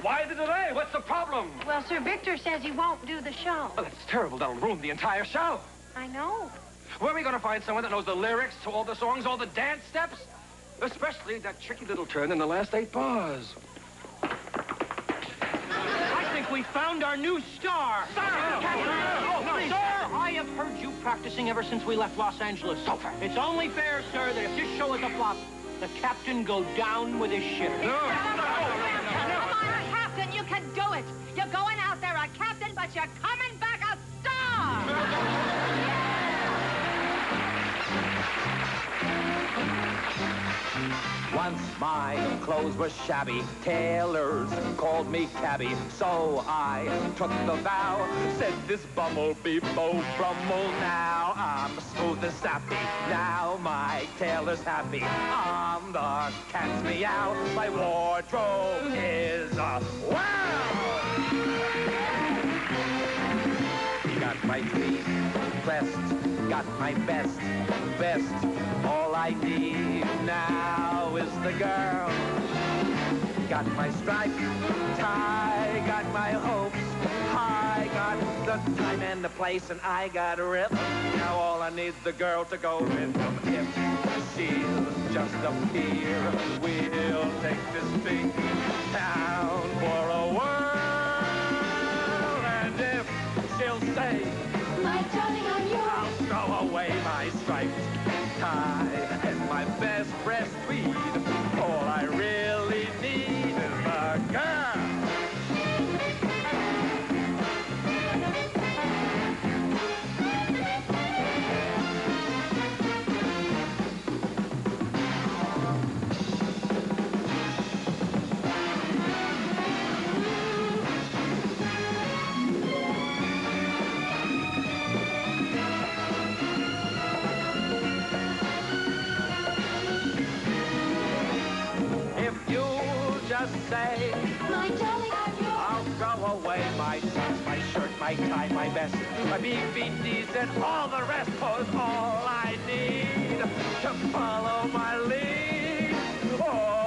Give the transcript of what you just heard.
Why the delay? What's the problem? Well, Sir Victor says he won't do the show. Well, that's terrible. They'll ruin the entire show. I know. Where are we going to find someone that knows the lyrics to all the songs, all the dance steps? Especially that tricky little turn in the last 8 bars. I think we found our new star. Sir! Sir, I have heard you practicing ever since we left Los Angeles. So fair. It's only fair, sir, that if this show is a flop, the captain go down with his ship. Come on, Captain, you can do it. You're going out there a captain, but you're coming back a star. Once my clothes were shabby, tailors called me cabby, so I took the vow, said this bumblebee Beau Brummel now. I'm smooth as sappy, now my tailor's happy. I'm the cat's meow, my wardrobe is a wow! He got my tweed pressed, got my best, all I need now is the girl. Got my striped tie, got my hopes high, got the time and the place, and I got a rip. Now all I need's the girl to go with them. If she'll just appear, we'll take this big town for a whirl. And if she'll say, My darling, I'm yours. I'll throw away my striped tie and my best breast tweed. All I really need is a girl. Just say, My darling, I'm yours. I'll throw away my socks, my shirt, my tie, my vest, my BVDs, and all the rest, 'cause all I need to follow my lead. Oh,